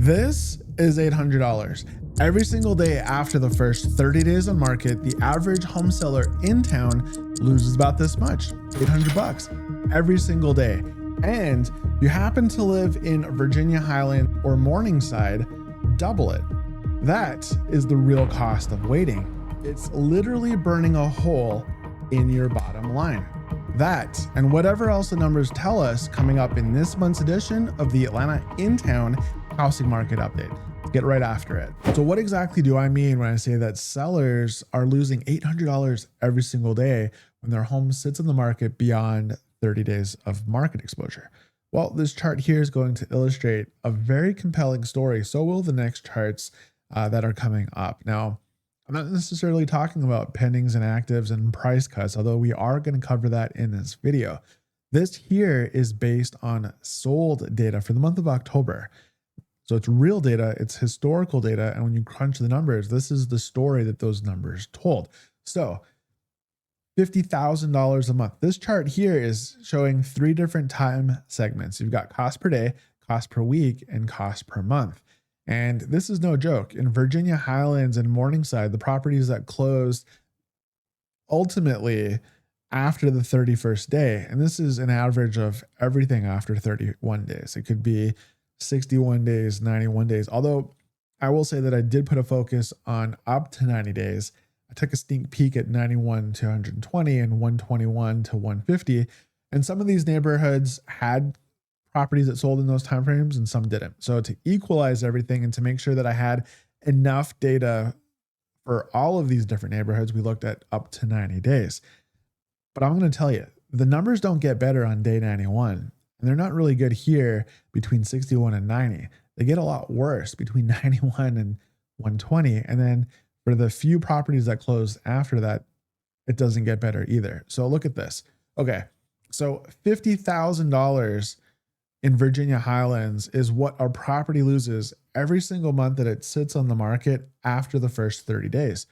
This is $800. Every single day after the first 30 days on market, the average home seller in town loses about this much, $800 every single day. And you happen to live in Virginia Highland or Morningside, double it. That is the real cost of waiting. It's literally burning a hole in your bottom line. That and whatever else the numbers tell us coming up in this month's edition of the Atlanta Intown housing market update. Let's get right after it. So what exactly do I mean when I say that sellers are losing $800 every single day when their home sits on the market beyond 30 days of market exposure? Well, this chart here is going to illustrate a very compelling story. So will the next charts that are coming up. Now, I'm not necessarily talking about pendings and actives and price cuts, although we are going to cover that in this video. This here is based on sold data for the month of October. So it's real data, it's historical data, and when you crunch the numbers, this is the story that those numbers told. So $50,000 a month. This chart here is showing three different time segments. You've got cost per day, cost per week, and cost per month. And this is no joke. In Virginia Highlands and Morningside, the properties that closed ultimately after the 31st day, and this is an average of everything after 31 days. It could be 61 days, 91 days. Although I will say that I did put a focus on up to 90 days. I took a sneak peek at 91 to 120 and 121 to 150. And some of these neighborhoods had properties that sold in those timeframes and some didn't. So to equalize everything and to make sure that I had enough data for all of these different neighborhoods, we looked at up to 90 days. But I'm going to tell you, the numbers don't get better on day 91. And they're not really good here between 61 and 90. They get a lot worse between 91 and 120. And then for the few properties that close after that, it doesn't get better either. So look at this. Okay, so $50,000 in Virginia Highlands is what our property loses every single month that it sits on the market after the first 30 days.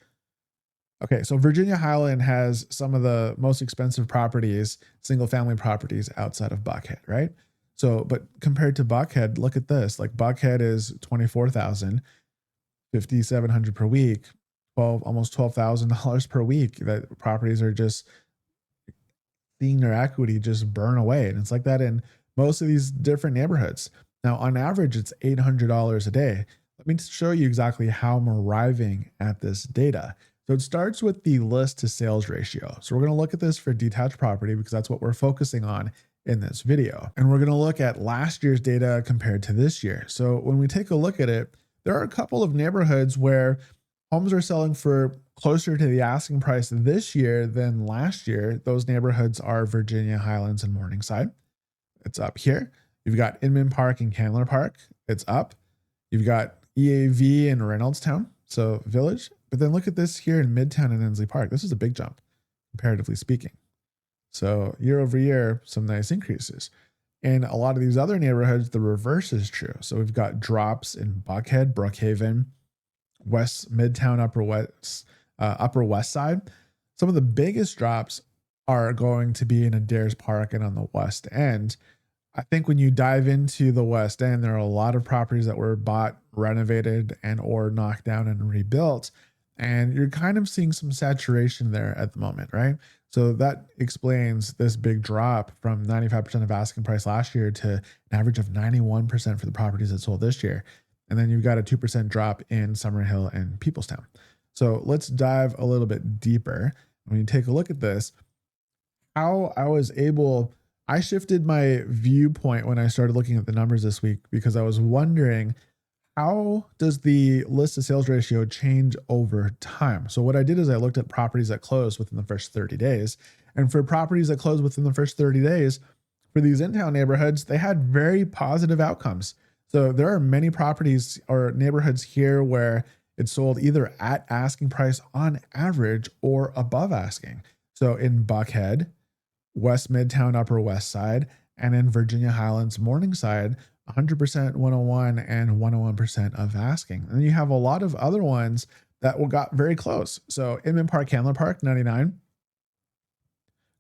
Okay, so Virginia Highland has some of the most expensive properties, single family properties outside of Buckhead, right? So, but compared to Buckhead, look at this. Like Buckhead is $24,000, $5,700 per week, almost $12,000 per week. That properties are just seeing their equity just burn away. And it's like that in most of these different neighborhoods. Now, on average, it's $800 a day. Let me show you exactly how I'm arriving at this data. So it starts with the list to sales ratio. So we're going to look at this for detached property because that's what we're focusing on in this video. And we're going to look at last year's data compared to this year. So when we take a look at it, there are a couple of neighborhoods where homes are selling for closer to the asking price this year than last year. Those neighborhoods are Virginia Highlands and Morningside. It's up here. You've got Inman Park and Candler Park. It's up. You've got EAV and Reynoldstown, so Village. But then look at this here in Midtown and Ensley Park. This is a big jump, comparatively speaking. So year over year, some nice increases. In a lot of these other neighborhoods, the reverse is true. So we've got drops in Buckhead, Brookhaven, West Midtown, Upper West Side. Some of the biggest drops are going to be in Adair's Park and on the West End. I think when you dive into the West End, there are a lot of properties that were bought, renovated, and or knocked down and rebuilt. And you're kind of seeing some saturation there at the moment, right? So that explains this big drop from 95% of asking price last year to an average of 91% for the properties that sold this year. And then you've got a 2% drop in Summerhill and Peoplestown. So let's dive a little bit deeper. When you take a look at this, how I shifted my viewpoint when I started looking at the numbers this week because I was wondering, how does the list to sales ratio change over time? So what I did is I looked at properties that closed within the first 30 days. And for properties that closed within the first 30 days, for these in-town neighborhoods, they had very positive outcomes. So there are many properties or neighborhoods here where it sold either at asking price on average or above asking. So in Buckhead, West Midtown, Upper West Side, and in Virginia Highlands, Morningside, 100%, 101, and 101% of asking. And then you have a lot of other ones that got very close. So Inman Park, Candler Park, 99.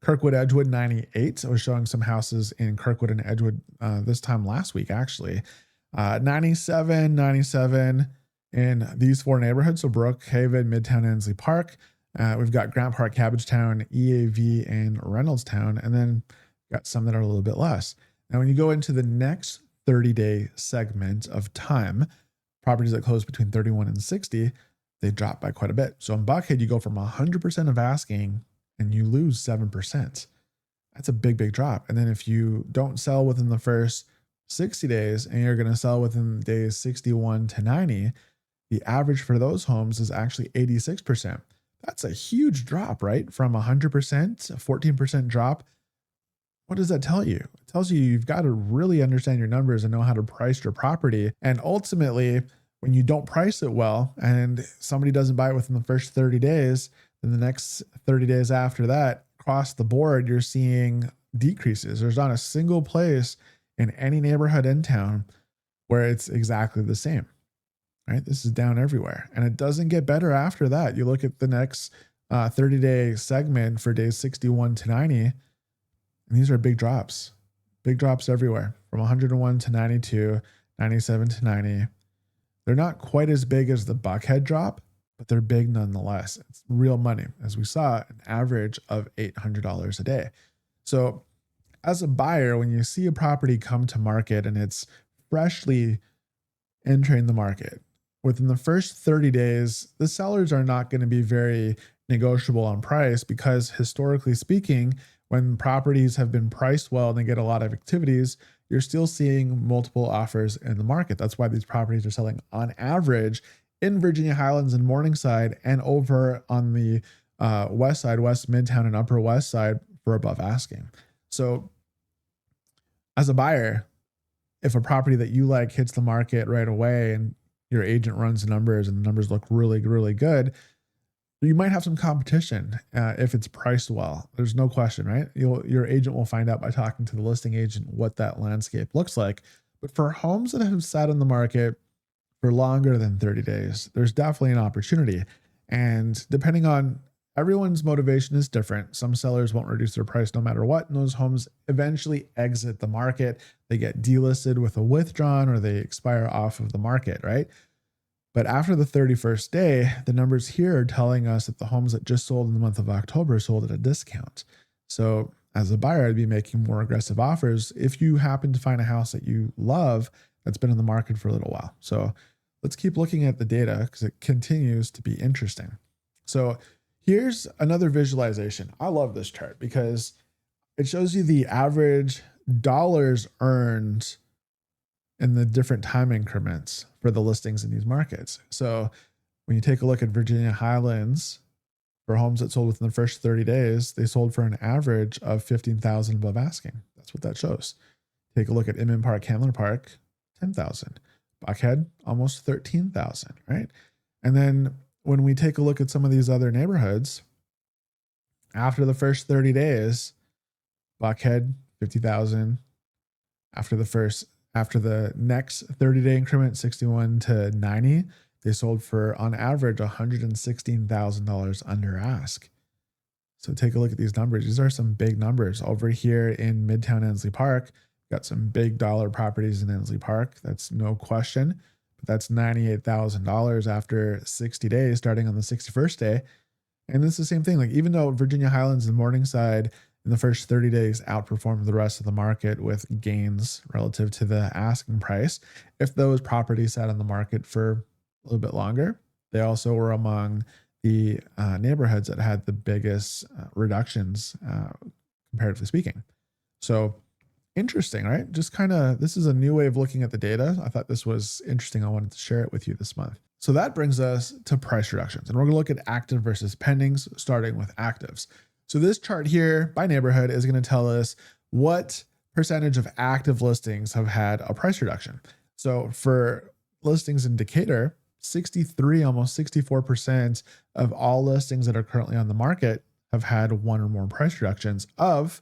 Kirkwood, Edgewood, 98. I was showing some houses in Kirkwood and Edgewood this time last week, actually. 97, 97 in these four neighborhoods. So Brookhaven, Midtown, Ansley Park. We've got Grant Park, Cabbagetown, EAV, and Reynoldstown. And then got some that are a little bit less. Now, when you go into the next 30-day segment of time, properties that close between 31 and 60, they drop by quite a bit. So in Buckhead, you go from 100% of asking and you lose 7%. That's a big, big drop. And then if you don't sell within the first 60 days and you're going to sell within days 61 to 90, the average for those homes is actually 86%. That's a huge drop, right? From 100%, a 14% drop. What does that tell you? It tells you you've got to really understand your numbers and know how to price your property. And ultimately, when you don't price it well and somebody doesn't buy it within the first 30 days, then the next 30 days after that, across the board, you're seeing decreases. There's not a single place in any neighborhood in town where it's exactly the same, right? This is down everywhere. And it doesn't get better after that. You look at the next 30-day segment for days 61 to 90, and these are big drops everywhere from 101 to 92, 97 to 90. They're not quite as big as the Buckhead drop, but they're big nonetheless. It's real money. As we saw, an average of $800 a day. So as a buyer, when you see a property come to market and it's freshly entering the market, within the first 30 days, the sellers are not going to be very negotiable on price because historically speaking, when properties have been priced well and they get a lot of activities, you're still seeing multiple offers in the market. That's why these properties are selling on average in Virginia Highlands and Morningside and over on the west side, West Midtown and Upper West Side for above asking. So as a buyer, if a property that you like hits the market right away and your agent runs the numbers and the numbers look really, really good, you might have some competition if it's priced well. There's no question, right? Your agent will find out by talking to the listing agent what that landscape looks like. But for homes that have sat on the market for longer than 30 days, there's definitely an opportunity. And depending on everyone's motivation is different. Some sellers won't reduce their price no matter what. And those homes eventually exit the market. They get delisted with a withdrawn or they expire off of the market, right? But after the 31st day, the numbers here are telling us that the homes that just sold in the month of October sold at a discount. So as a buyer, I'd be making more aggressive offers if you happen to find a house that you love that's been in the market for a little while. So let's keep looking at the data because it continues to be interesting. So here's another visualization. I love this chart because it shows you the average dollars earned in the different time increments for the listings in these markets. So when you take a look at Virginia Highlands, for homes that sold within the first 30 days, they sold for an average of $15,000 above asking. That's what that shows. Take a look at Inman Park, Hamlin Park, $10,000. Buckhead, almost $13,000, right? And then when we take a look at some of these other neighborhoods, after the first 30 days, Buckhead, $50,000. After the next 30-day increment, 61 to 90, they sold for, on average, $116,000 under ask. So take a look at these numbers. These are some big numbers. Over here in Midtown Ansley Park, got some big dollar properties in Ansley Park. That's no question. But that's $98,000 after 60 days, starting on the 61st day. And it's the same thing. Like, even though Virginia Highlands and Morningside in the first 30 days outperformed the rest of the market with gains relative to the asking price, if those properties sat on the market for a little bit longer, they also were among the neighborhoods that had the biggest reductions, comparatively speaking. So interesting, right? Just kind of, this is a new way of looking at the data. I thought this was interesting. I wanted to share it with you this month. So that brings us to price reductions. And we're going to look at active versus pendings, starting with actives. So this chart here by neighborhood is going to tell us what percentage of active listings have had a price reduction. So for listings in Decatur, 63, almost 64% of all listings that are currently on the market have had one or more price reductions of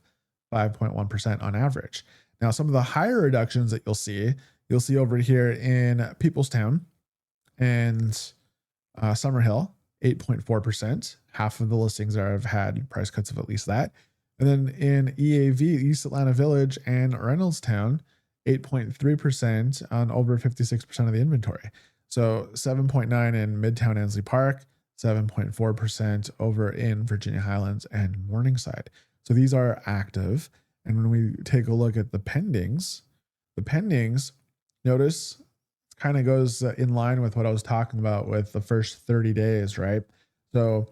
5.1% on average. Now, some of the higher reductions that you'll see over here in Peoplestown and Summerhill, 8.4%. Half of the listings have had price cuts of at least that. And then in EAV, East Atlanta Village and Reynoldstown, 8.3% on over 56% of the inventory. So 7.9 in Midtown Ansley Park, 7.4% over in Virginia Highlands and Morningside. So these are active. And when we take a look at the pendings, notice kind of goes in line with what I was talking about with the first 30 days, right? So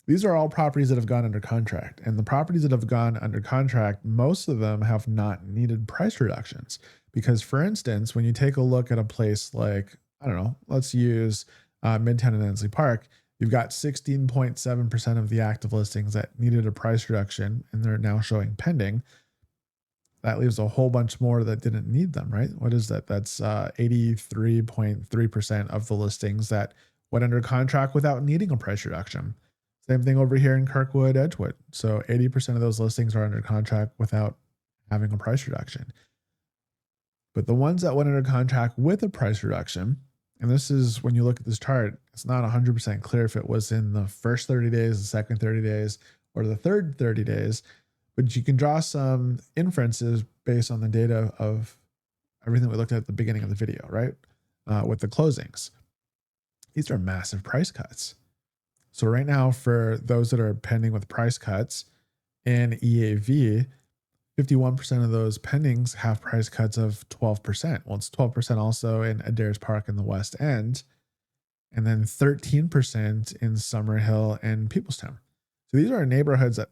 these are all properties that have gone under contract. And the properties that have gone under contract, most of them have not needed price reductions. Because, for instance, when you take a look at a place like, I don't know, let's use Midtown and Ansley Park, you've got 16.7% of the active listings that needed a price reduction, and they're now showing pending. That leaves a whole bunch more that didn't need them, right? What is that? That's 83.3% of the listings that went under contract without needing a price reduction. Same thing over here in Kirkwood, Edgewood. So 80% of those listings are under contract without having a price reduction. But the ones that went under contract with a price reduction, and this is when you look at this chart, it's not 100% clear if it was in the first 30 days, the second 30 days, or the third 30 days, but you can draw some inferences based on the data of everything we looked at the beginning of the video, right? With the closings. These are massive price cuts. So right now, for those that are pending with price cuts in EAV, 51% of those pendings have price cuts of 12%. Well, it's 12% also in Adair's Park in the West End, and then 13% in Summerhill and Peoplestown. So these are neighborhoods that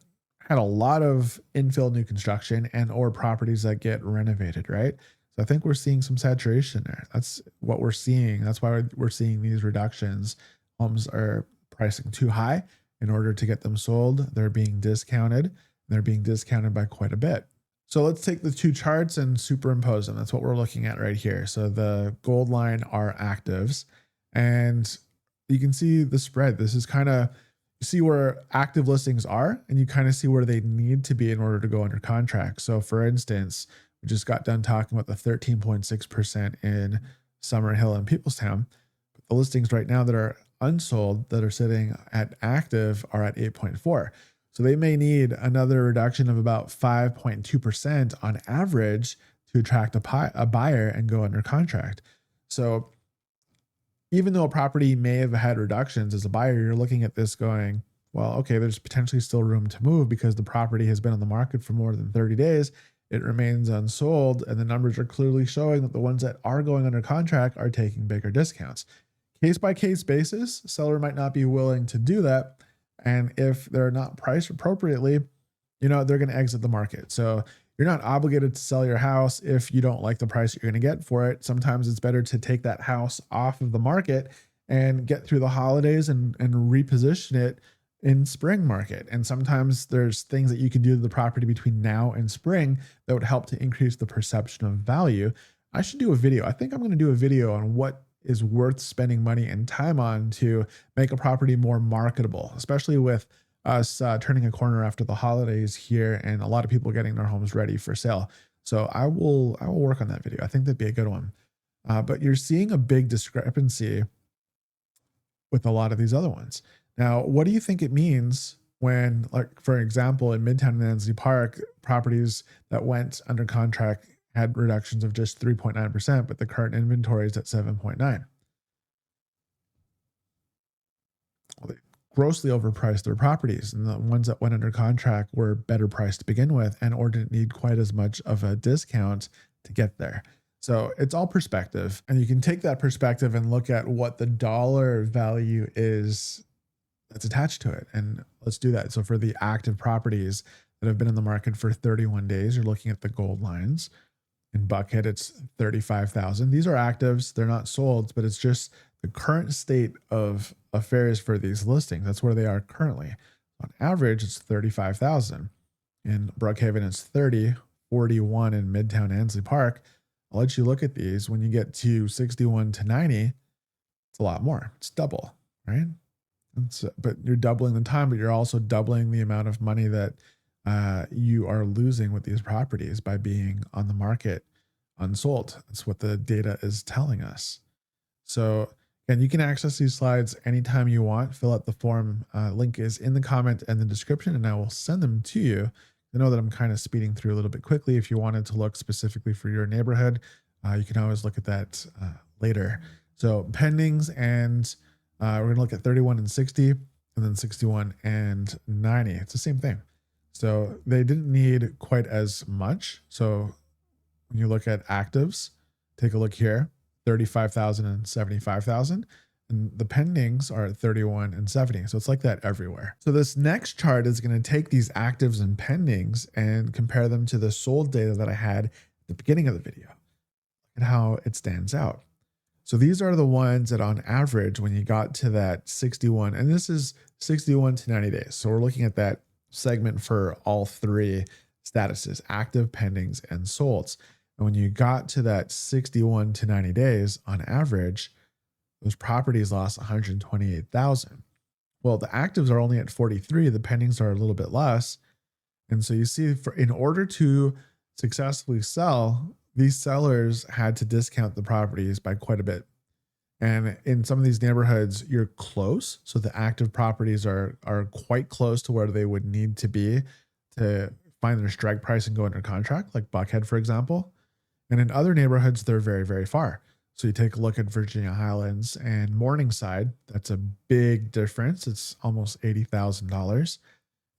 had a lot of infill new construction and or properties that get renovated, right? So I think we're seeing some saturation there. That's what we're seeing. That's why we're seeing these reductions. Homes are pricing too high in order to get them sold. They're being discounted. They're being discounted by quite a bit. So let's take the two charts and superimpose them. That's what we're looking at right here. So the gold line are actives, and you can see the spread. This is kind of, you see where active listings are, and you kind of see where they need to be in order to go under contract. So for instance, we just got done talking about the 13.6% in Summerhill and Peoplestown. But the listings right now that are unsold that are sitting at active are at 8.4. So they may need another reduction of about 5.2% on average to attract a buyer and go under contract. So even though a property may have had reductions, as a buyer, you're looking at this going, well, okay, there's potentially still room to move because the property has been on the market for more than 30 days. It remains unsold, and the numbers are clearly showing that the ones that are going under contract are taking bigger discounts. Case by case basis, seller might not be willing to do that. And if they're not priced appropriately, they're going to exit the market. So you're not obligated to sell your house if you don't like the price you're going to get for it. Sometimes it's better to take that house off of the market and get through the holidays and reposition it in spring market. And sometimes there's things that you can do to the property between now and spring that would help to increase the perception of value. I should do a video. I think I'm going to do a video on what is worth spending money and time on to make a property more marketable, especially with us turning a corner after the holidays here and a lot of people getting their homes ready for sale. So I will work on that video. I think that'd be a good one. But you're seeing a big discrepancy with a lot of these other ones. Now, what do you think it means when, like, for example, in Midtown and Ansley Park, properties that went under contract had reductions of just 3.9%, but the current inventory is at 7.9. Well, they grossly overpriced their properties, and the ones that went under contract were better priced to begin with and or didn't need quite as much of a discount to get there. So it's all perspective, and you can take that perspective and look at what the dollar value is that's attached to it. And let's do that. So for the active properties that have been in the market for 31 days, you're looking at the gold lines. In Buckhead, it's 35,000. These are actives. They're not sold, but it's just the current state of affairs for these listings. That's where they are currently. On average, it's 35,000. In Brookhaven, it's 30, 41 in Midtown Ansley Park. I'll let you look at these. When you get to 61 to 90, it's a lot more. It's double, right? But you're doubling the time, but you're also doubling the amount of money that you are losing with these properties by being on the market unsold. That's what the data is telling us. So again, you can access these slides anytime you want. Fill out the form. Link is in the comment and the description, and I will send them to you. I know that I'm kind of speeding through a little bit quickly. If you wanted to look specifically for your neighborhood, you can always look at that later. So pendings, and we're going to look at 31 and 60, and then 61 and 90. It's the same thing. So they didn't need quite as much. So when you look at actives, take a look here, 35,000 and 75,000. And the pendings are at 31 and 70. So it's like that everywhere. So this next chart is going to take these actives and pendings and compare them to the sold data that I had at the beginning of the video and how it stands out. So these are the ones that on average, when you got to that 61, and this is 61 to 90 days. So we're looking at that segment for all three statuses, active, pendings, and solds. And when you got to that 61 to 90 days on average, those properties lost 128,000. Well, the actives are only at 43. The pendings are a little bit less. And so you see, in order to successfully sell, these sellers had to discount the properties by quite a bit. And in some of these neighborhoods, you're close. So the active properties are quite close to where they would need to be to find their strike price and go under contract, like Buckhead, for example. And in other neighborhoods, they're very, very far. So you take a look at Virginia Highlands and Morningside. That's a big difference. It's almost $80,000. And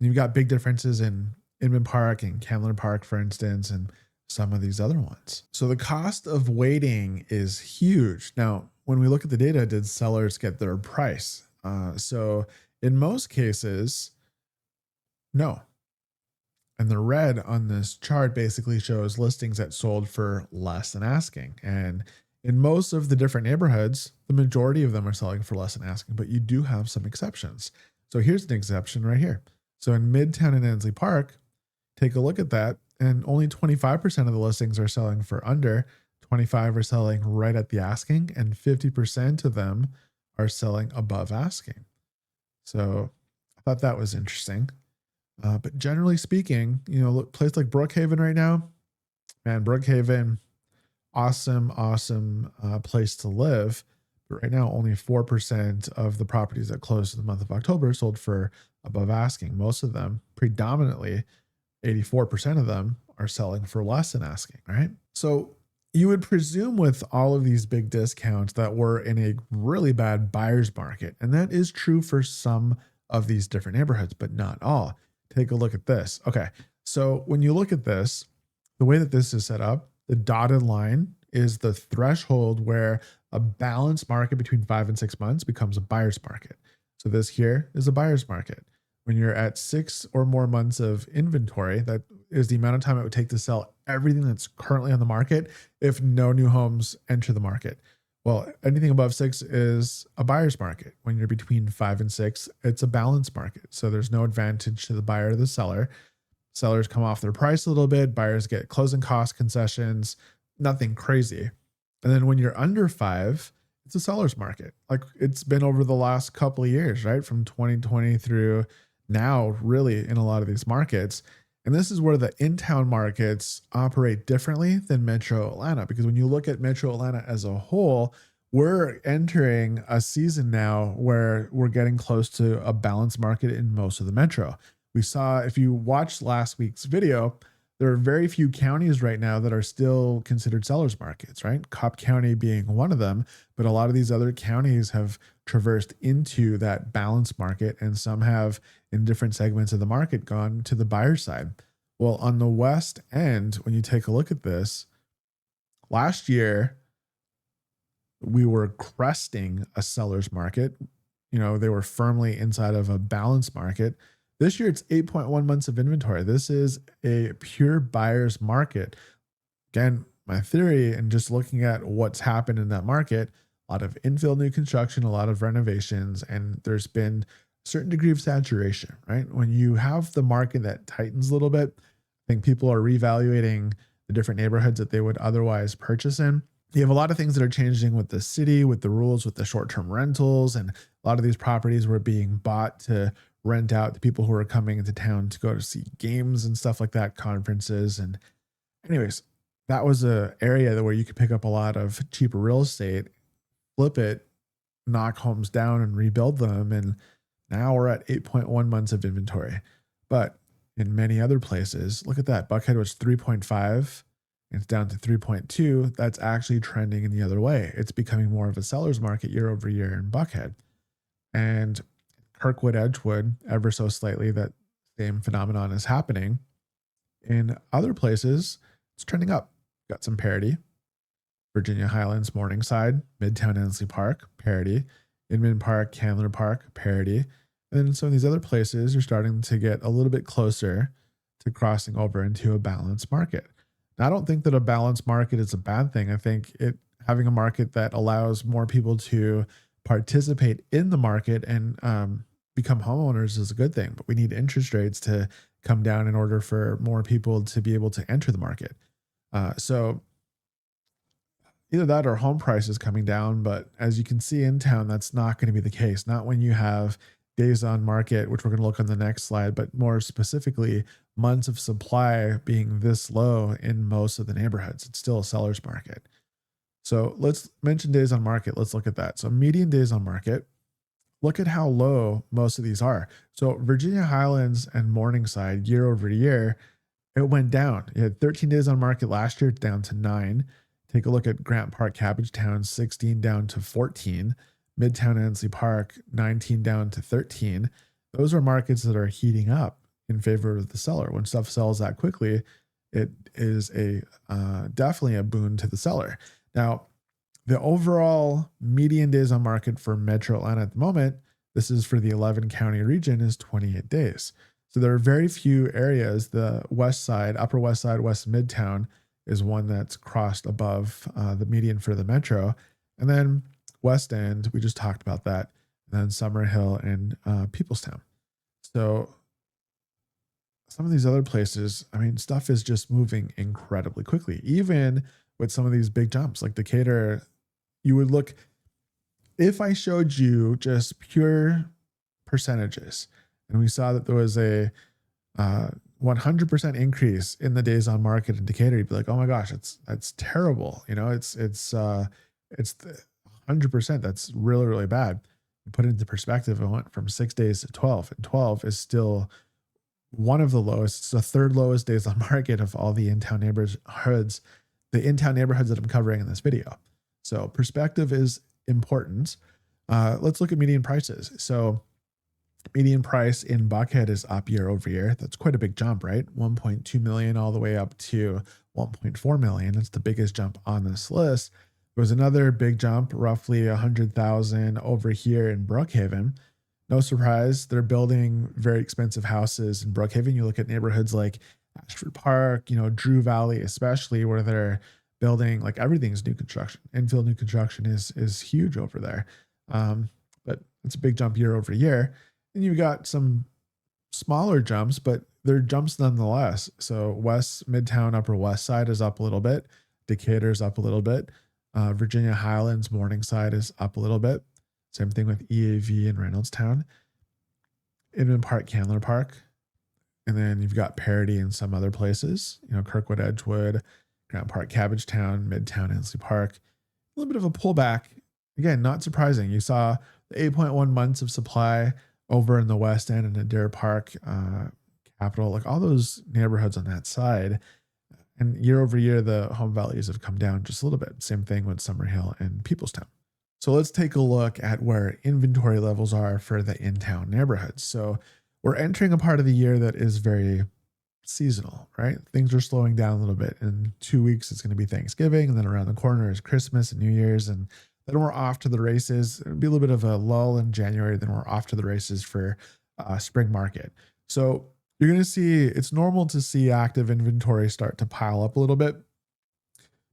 you've got big differences in Inman Park and Camden Park, for instance, and some of these other ones. So the cost of waiting is huge. Now, when we look at the data, did sellers get their price? So in most cases, no. And the red on this chart basically shows listings that sold for less than asking. And in most of the different neighborhoods, the majority of them are selling for less than asking, but you do have some exceptions. So here's an exception right here. So in Midtown and Ensley Park, take a look at that, and only 25% of the listings are selling for under, 25 are selling right at the asking, and 50% of them are selling above asking. So I thought that was interesting. But generally speaking, look, place like Brookhaven right now, man, Brookhaven, awesome place to live. But right now, only 4% of the properties that closed in the month of October sold for above asking. Most of them, predominantly 84% of them, are selling for less than asking, right? So you would presume with all of these big discounts that we're in a really bad buyer's market. And that is true for some of these different neighborhoods, but not all. Take a look at this. Okay, so when you look at this, the way that this is set up, the dotted line is the threshold where a balanced market between 5 and 6 months becomes a buyer's market. So this here is a buyer's market. When you're at 6 or more months of inventory, that is the amount of time it would take to sell everything that's currently on the market if no new homes enter the market. Well, anything above 6 is a buyer's market. When you're between 5 and 6, it's a balanced market. So there's no advantage to the buyer or the seller. Sellers come off their price a little bit. Buyers get closing cost concessions, nothing crazy. And then when you're under 5, it's a seller's market. Like it's been over the last couple of years, right? From 2020 through now, really, in a lot of these markets. And this is where the in-town markets operate differently than Metro Atlanta, because when you look at Metro Atlanta as a whole, we're entering a season now where we're getting close to a balanced market in most of the metro. We saw, if you watched last week's video, there are very few counties right now that are still considered sellers markets, right? Cobb County being one of them, but a lot of these other counties have traversed into that balanced market, and some have, in different segments of the market, gone to the buyer side. Well, on the west end, when you take a look at this, last year we were cresting a seller's market. They were firmly inside of a balanced market. This year, it's 8.1 months of inventory. This is a pure buyer's market. Again, my theory, and just looking at what's happened in that market, a lot of infill new construction, a lot of renovations, and there's been a certain degree of saturation, right? When you have the market that tightens a little bit, I think people are reevaluating the different neighborhoods that they would otherwise purchase in. You have a lot of things that are changing with the city, with the rules, with the short-term rentals, and a lot of these properties were being bought to rent out to people who are coming into town to go to see games and stuff like that, conferences. And anyways, that was an area where you could pick up a lot of cheaper real estate, flip it, knock homes down and rebuild them. And now we're at 8.1 months of inventory. But in many other places. Look at that. Buckhead was 3.5. It's down to 3.2. That's actually trending in the other way. It's becoming more of a seller's market year over year in Buckhead. And Kirkwood, Edgewood, ever so slightly, that same phenomenon is happening. In other places, it's trending up. Got some parity. Virginia Highlands, Morningside, Midtown, Ansley Park, parity. Inman Park, Candler Park, parity. And then some of these other places are starting to get a little bit closer to crossing over into a balanced market. Now, I don't think that a balanced market is a bad thing. I think having a market that allows more people to participate in the market and become homeowners is a good thing. But we need interest rates to come down in order for more people to be able to enter the market. So either that or home prices coming down. But as you can see in town, that's not going to be the case. Not when you have days on market, which we're going to look on the next slide, but more specifically, months of supply being this low in most of the neighborhoods. It's still a seller's market. So let's mention days on market. Let's look at that. So median days on market, look at how low most of these are. So Virginia Highlands and Morningside year over year, it went down. You had 13 days on market last year, it's down to 9. Take a look at Grant Park, Cabbagetown, 16 down to 14. Midtown, Ansley Park, 19 down to 13. Those are markets that are heating up in favor of the seller. When stuff sells that quickly, it is definitely a boon to the seller. Now, the overall median days on market for Metro Atlanta at the moment, this is for the 11 county region, is 28 days. So there are very few areas. The west side, upper west side, west Midtown is one that's crossed above the median for the Metro. And then West End, we just talked about that. And then Summer Hill and Peoplestown. So some of these other places, I mean, stuff is just moving incredibly quickly. Even with some of these big jumps, like Decatur, you would look, if I showed you just pure percentages, and we saw that there was a 100% increase in the days on market in Decatur, you'd be like, oh my gosh, that's terrible. You know, it's 100%. That's really, really bad. Put it into perspective, it went from 6 days to 12, and 12 is still one of the lowest. It's the third lowest days on market of all the in-town neighborhoods, the in-town neighborhoods that I'm covering in this video. So perspective is important. Let's look at median prices. So median price in Buckhead is up year over year. That's quite a big jump, right? 1.2 million all the way up to 1.4 million. It's the biggest jump on this list. There was another big jump, roughly 100,000 over here in Brookhaven. No surprise, they're building very expensive houses in Brookhaven. You look at neighborhoods like Ashford Park, Drew Valley, especially, where they're building, like, everything's new construction. Infill new construction is huge over there. But it's a big jump year over year. And you've got some smaller jumps, but they're jumps nonetheless. So West Midtown, Upper West Side is up a little bit. Decatur's up a little bit. Virginia Highlands, Morningside is up a little bit. Same thing with EAV and Reynoldstown. Inman Park, Candler Park. And then you've got parity in some other places, Kirkwood, Edgewood, Grant Park, Cabbagetown, Midtown, Ansley Park. A little bit of a pullback. Again, not surprising. You saw the 8.1 months of supply over in the West End and Adair Park, Capitol, like all those neighborhoods on that side. And year over year, the home values have come down just a little bit. Same thing with Summer Hill and Peoplestown. So let's take a look at where inventory levels are for the in-town neighborhoods. So we're entering a part of the year that is very seasonal, right? Things are slowing down a little bit. In 2 weeks, it's going to be Thanksgiving, and then around the corner is Christmas and New Year's, and then we're off to the races. It'll be a little bit of a lull in January, then we're off to the races for spring market. So you're going to see, it's normal to see active inventory start to pile up a little bit,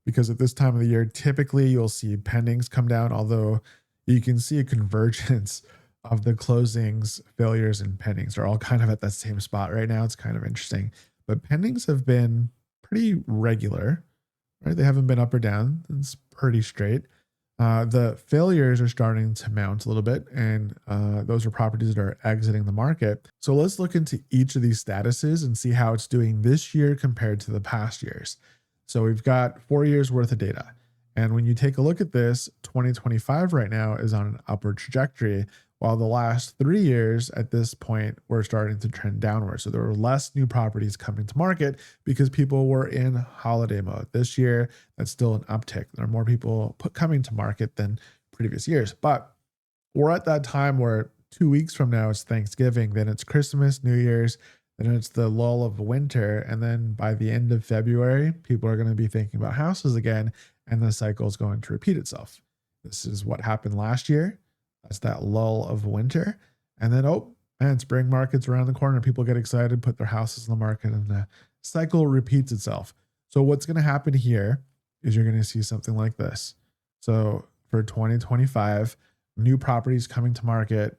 because at this time of the year, typically you'll see pendings come down, although you can see a convergence of the closings, failures, and pendings. They're all kind of at that same spot right now. It's kind of interesting. But pendings have been pretty regular, right? They haven't been up or down. It's pretty straight. The failures are starting to mount a little bit, and those are properties that are exiting the market. So let's look into each of these statuses and see how it's doing this year compared to the past years. So we've got 4 years worth of data. And when you take a look at this, 2025 right now is on an upward trajectory, while the last 3 years at this point were starting to trend downward. So there were less new properties coming to market because people were in holiday mode. This year, that's still an uptick. There are more people coming to market than previous years. But we're at that time where 2 weeks from now is Thanksgiving, then it's Christmas, New Year's, then it's the lull of winter. And then by the end of February, people are going to be thinking about houses again, and the cycle is going to repeat itself. This is what happened last year. That's that lull of winter. And then, oh, man, spring market's around the corner. People get excited, put their houses in the market, and the cycle repeats itself. So what's going to happen here is you're going to see something like this. So for 2025, new properties coming to market,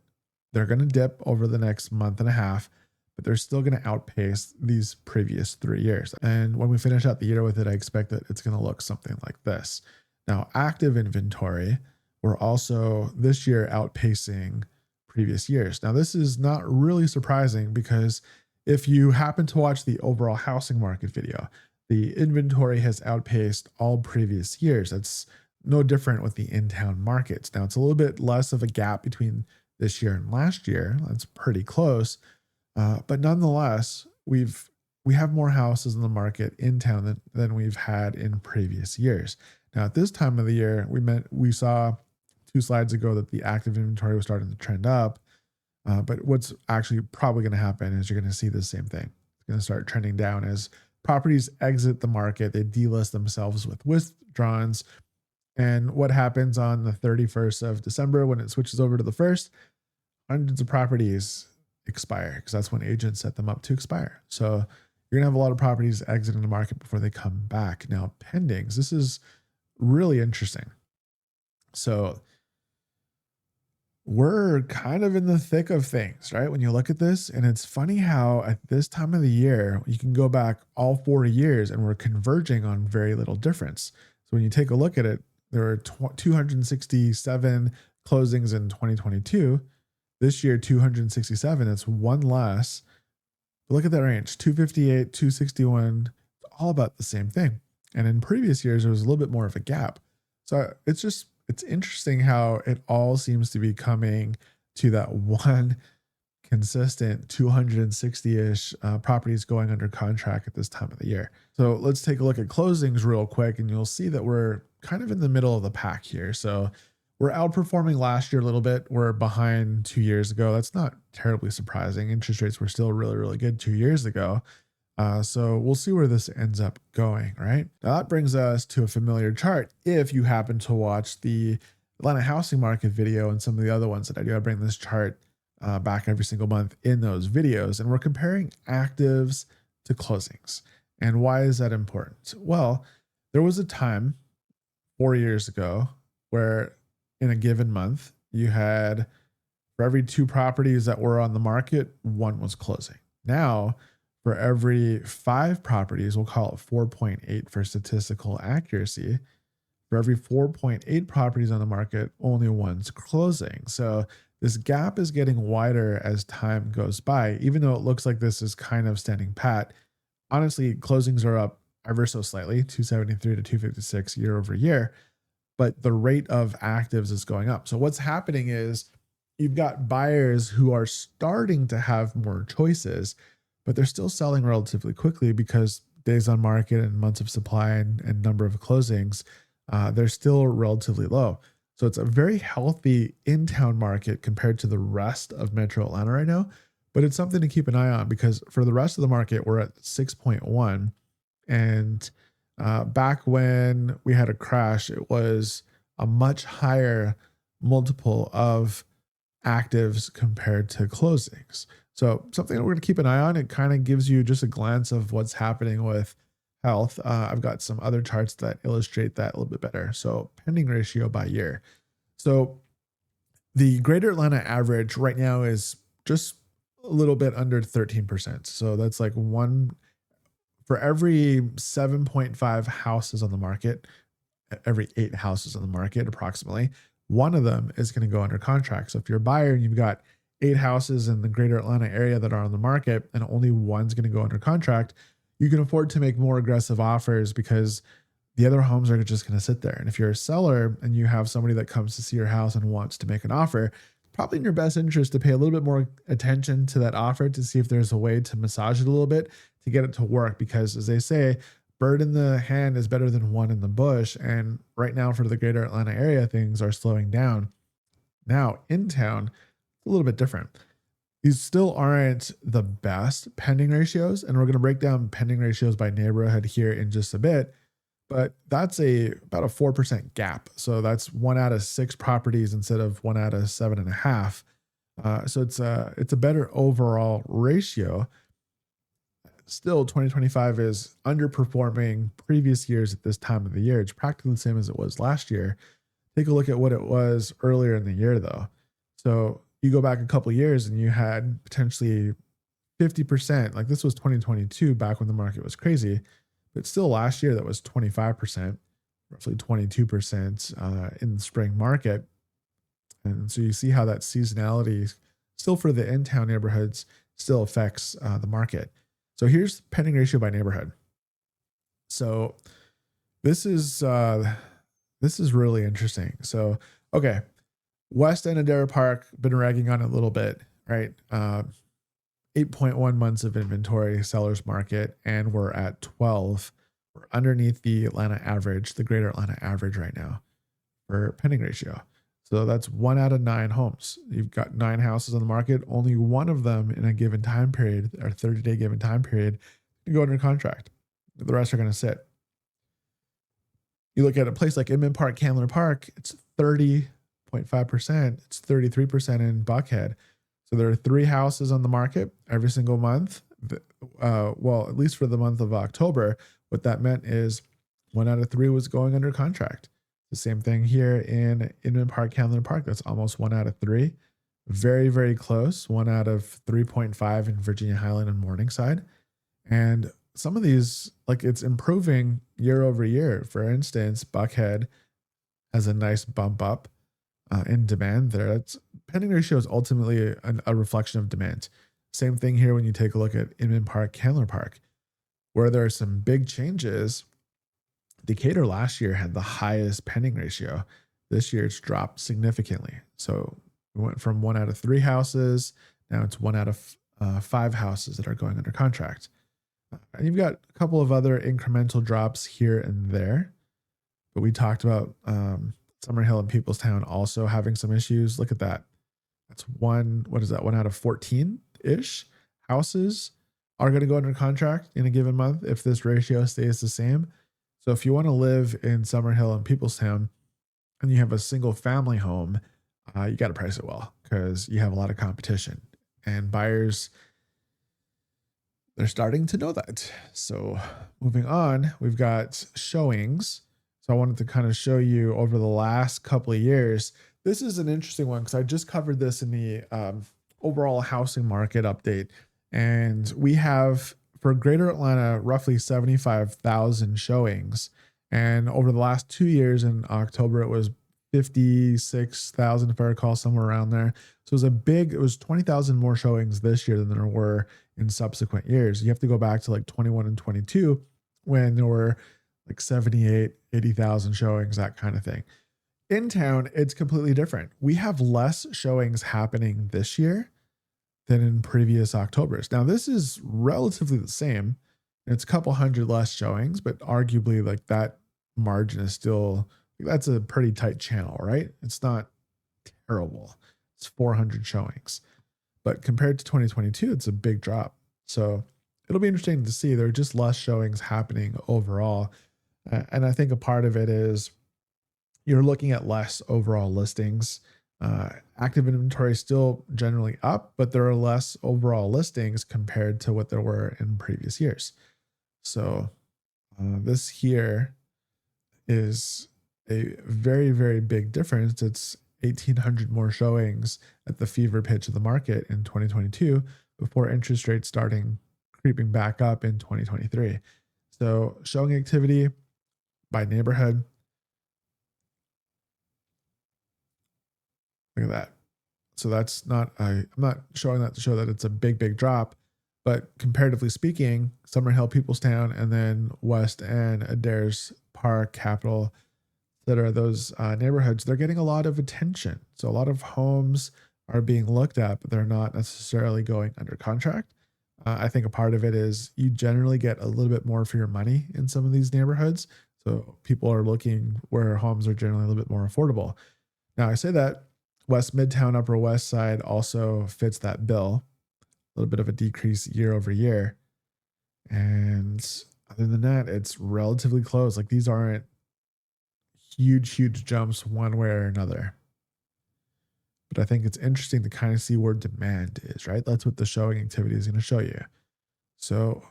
they're going to dip over the next month and a half, but they're still going to outpace these previous 3 years. And when we finish out the year with it, I expect that it's going to look something like this. Now, active inventory, we're also this year outpacing previous years. Now, this is not really surprising because if you happen to watch the overall housing market video, the inventory has outpaced all previous years. That's no different with the Intown markets. Now, it's a little bit less of a gap between this year and last year. That's pretty close. But nonetheless, we have more houses in the market in town than we've had in previous years. Now, at this time of the year, we saw 2 slides ago that the active inventory was starting to trend up. But what's actually probably going to happen is you're going to see the same thing. It's going to start trending down as properties exit the market. They delist themselves with withdrawals. And what happens on the 31st of December when it switches over to the 1st? Hundreds of properties expire because that's when agents set them up to expire. So you're going to have a lot of properties exiting the market before they come back. Now, pendings, this is really interesting. So we're kind of in the thick of things, right? When you look at this, and it's funny how at this time of the year, you can go back all 4 years and we're converging on very little difference. So when you take a look at it, there were 267 closings in 2022. This year, 267. It's one less. But look at that range, 258, 261, all about the same thing. And in previous years, there was a little bit more of a gap. So it's interesting how it all seems to be coming to that one consistent 260-ish properties going under contract at this time of the year. So let's take a look at closings real quick, and you'll see that we're kind of in the middle of the pack here. So we're outperforming last year a little bit. We're behind 2 years ago. That's not terribly surprising. Interest rates were still really, really good 2 years ago. So we'll see where this ends up going, right? Now that brings us to a familiar chart. If you happen to watch the Atlanta housing market video and some of the other ones that I do, I bring this chart back every single month in those videos. And we're comparing actives to closings. And why is that important? Well, there was a time 4 years ago where in a given month, you had for every 2 properties that were on the market, 1 was closing. Now, for every 5 properties, we'll call it 4.8 for statistical accuracy. For every 4.8 properties on the market, only 1's closing. So this gap is getting wider as time goes by, even though it looks like this is kind of standing pat. Honestly, closings are up ever so slightly, 273 to 256 year over year, but the rate of actives is going up. So what's happening is you've got buyers who are starting to have more choices, but they're still selling relatively quickly because days on market and months of supply and number of closings, they're still relatively low. So it's a very healthy in-town market compared to the rest of Metro Atlanta right now, but it's something to keep an eye on because for the rest of the market, we're at 6.1. And back when we had a crash, it was a much higher multiple of actives compared to closings. So something that we're going to keep an eye on. It kind of gives you just a glance of what's happening with health. I've got some other charts that illustrate that a little bit better. So pending ratio by year. So the greater Atlanta average right now is just a little bit under 13%. So that's like one for every 7.5 houses on the market, every 8 houses on the market, approximately, one of them is going to go under contract. So if you're a buyer and you've got 8 houses in the greater Atlanta area that are on the market and only one's going to go under contract, you can afford to make more aggressive offers because the other homes are just going to sit there. And if you're a seller and you have somebody that comes to see your house and wants to make an offer, probably in your best interest to pay a little bit more attention to that offer to see if there's a way to massage it a little bit to get it to work. Because as they say, bird in the hand is better than one in the bush. And right now for the greater Atlanta area, things are slowing down. Now in town, it's a little bit different. These still aren't the best pending ratios. And we're going to break down pending ratios by neighborhood here in just a bit. But that's about a 4% gap. So that's 1 out of 6 properties instead of 1 out of 7.5. So it's a better overall ratio. Still, 2025 is underperforming previous years at this time of the year. It's practically the same as it was last year. Take a look at what it was earlier in the year, though. So you go back a couple of years and you had potentially 50%. Like this was 2022, back when the market was crazy. But still last year, that was 25%, roughly 22% in the spring market. And so you see how that seasonality still for the in-town neighborhoods still affects the market. So here's the pending ratio by neighborhood. So this is really interesting. So, okay. West End of Adair Park, been ragging on it a little bit, right? 8.1 months of inventory, seller's market, and we're at 12. We're underneath the Atlanta average, the greater Atlanta average right now for pending ratio. So that's 1 out of 9 homes. You've got 9 houses on the market. Only one of them in a given time period, or 30-day given time period, can go under contract. The rest are going to sit. You look at a place like Inman Park, Candler Park, it's 30.5%. It's 33% in Buckhead. So there are 3 houses on the market every single month. Well, at least for the month of October, what that meant is 1 out of 3 was going under contract. The same thing here in Inman Park, Candler Park. That's almost 1 out of 3. Very, very close. 1 out of 3.5 in Virginia Highland and Morningside. And some of these, like it's improving year over year. For instance, Buckhead has a nice bump up in demand there. That's pending ratio is ultimately a reflection of demand. Same thing here when you take a look at Inman Park, Candler Park, where there are some big changes. Decatur last year had the highest pending ratio. This year it's dropped significantly. So we went from 1 out of 3 houses. Now it's 1 out of 5 houses that are going under contract. And you've got a couple of other incremental drops here and there. But we talked about Summerhill and Peoplestown also having some issues. Look at that. That's 1 out of 14-ish houses are going to go under contract in a given month if this ratio stays the same. So if you want to live in Summerhill and Peoplestown and you have a single family home, you got to price it well because you have a lot of competition. And buyers, they're starting to know that. So moving on, we've got showings. So I wanted to kind of show you over the last couple of years. This is an interesting one because I just covered this in the overall housing market update. And we have, for Greater Atlanta, roughly 75,000 showings. And over the last 2 years in October, it was 56,000, if I recall, somewhere around there. So it was 20,000 more showings this year than there were in subsequent years. You have to go back to like 21 and 22 when there were like 78, 80,000 showings, that kind of thing. In town, it's completely different. We have less showings happening this year than in previous Octobers. Now, this is relatively the same. It's a couple hundred less showings, but arguably like that margin is still, that's a pretty tight channel, right? It's not terrible. It's 400 showings. But compared to 2022, it's a big drop. So it'll be interesting to see. There are just less showings happening overall. And I think a part of it is you're looking at less overall listings. Active inventory is still generally up, but there are less overall listings compared to what there were in previous years. So this here is a very, very big difference. It's 1,800 more showings at the fever pitch of the market in 2022 before interest rates starting creeping back up in 2023. So showing activity by neighborhood. Look at that. So that's not, I'm not showing that to show that it's a big, big drop, but comparatively speaking, Summerhill, Peoplestown, and then West End, Adair's Park, Capitol, that are those neighborhoods, they're getting a lot of attention. So a lot of homes are being looked at, but they're not necessarily going under contract. I think a part of it is you generally get a little bit more for your money in some of these neighborhoods. So people are looking where homes are generally a little bit more affordable. Now, I say that West Midtown, Upper West Side also fits that bill, a little bit of a decrease year over year. And other than that, it's relatively close. Like these aren't huge jumps one way or another. But I think it's interesting to kind of see where demand is, right? That's what the showing activity is going to show you. So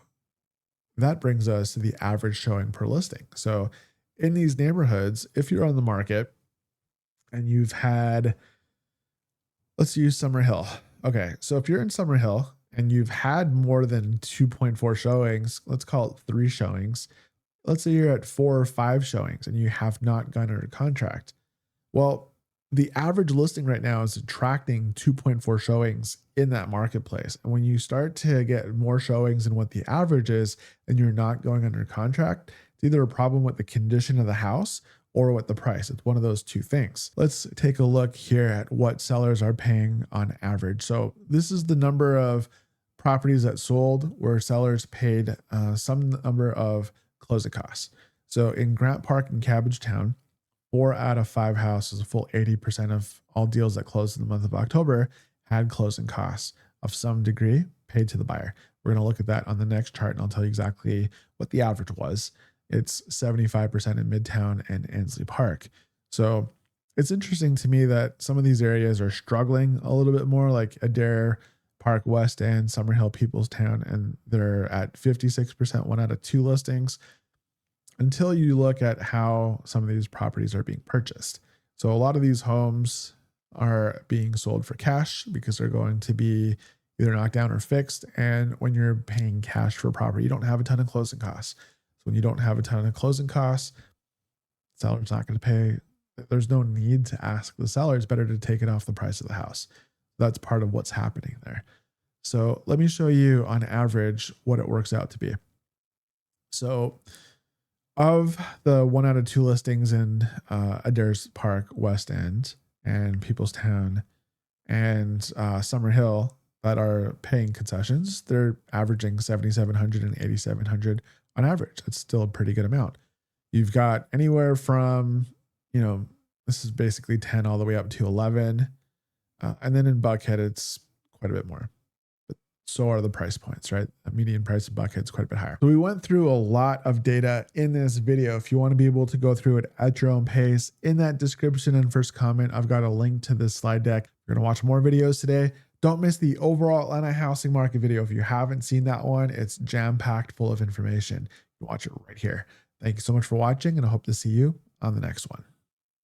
that brings us to the average showing per listing. So in these neighborhoods, if you're on the market and you've had, let's use Summer Hill. Okay. So if you're in Summer Hill and you've had more than 2.4 showings, let's call it 3 showings. Let's say you're at 4 or 5 showings and you have not gone under contract. Well, the average listing right now is attracting 2.4 showings in that marketplace. And when you start to get more showings than what the average is, and you're not going under contract, it's either a problem with the condition of the house or with the price. It's one of those two things. Let's take a look here at what sellers are paying on average. So this is the number of properties that sold where sellers paid some number of closing costs. So in Grant Park and Cabbagetown, 4 out of 5 houses, a full 80% of all deals that closed in the month of October had closing costs of some degree paid to the buyer. We're going to look at that on the next chart, and I'll tell you exactly what the average was. It's 75% in Midtown and Ansley Park. So it's interesting to me that some of these areas are struggling a little bit more, like Adair Park, West End, Summerhill, Peoplestown, and they're at 56%, 1 out of 2 listings, until you look at how some of these properties are being purchased. So a lot of these homes are being sold for cash because they're going to be either knocked down or fixed. And when you're paying cash for a property, you don't have a ton of closing costs. So when you don't have a ton of closing costs, seller's not going to pay. There's no need to ask the seller. It's better to take it off the price of the house. That's part of what's happening there. So let me show you on average what it works out to be. So of the 1 out of 2 listings in Adair's Park, West End, and Peoplestown, and Summer Hill that are paying concessions, they're averaging $7,700 and $8,700 on average. That's still a pretty good amount. You've got anywhere from, this is basically 10 all the way up to 11. And then in Buckhead, it's quite a bit more. So are the price points, right? The median price of Buckhead is quite a bit higher. So we went through a lot of data in this video. If you want to be able to go through it at your own pace, in that description and first comment, I've got a link to this slide deck. You're going to watch more videos today. Don't miss the overall Atlanta housing market video. If you haven't seen that one, it's jam-packed full of information. You watch it right here. Thank you so much for watching, and I hope to see you on the next one.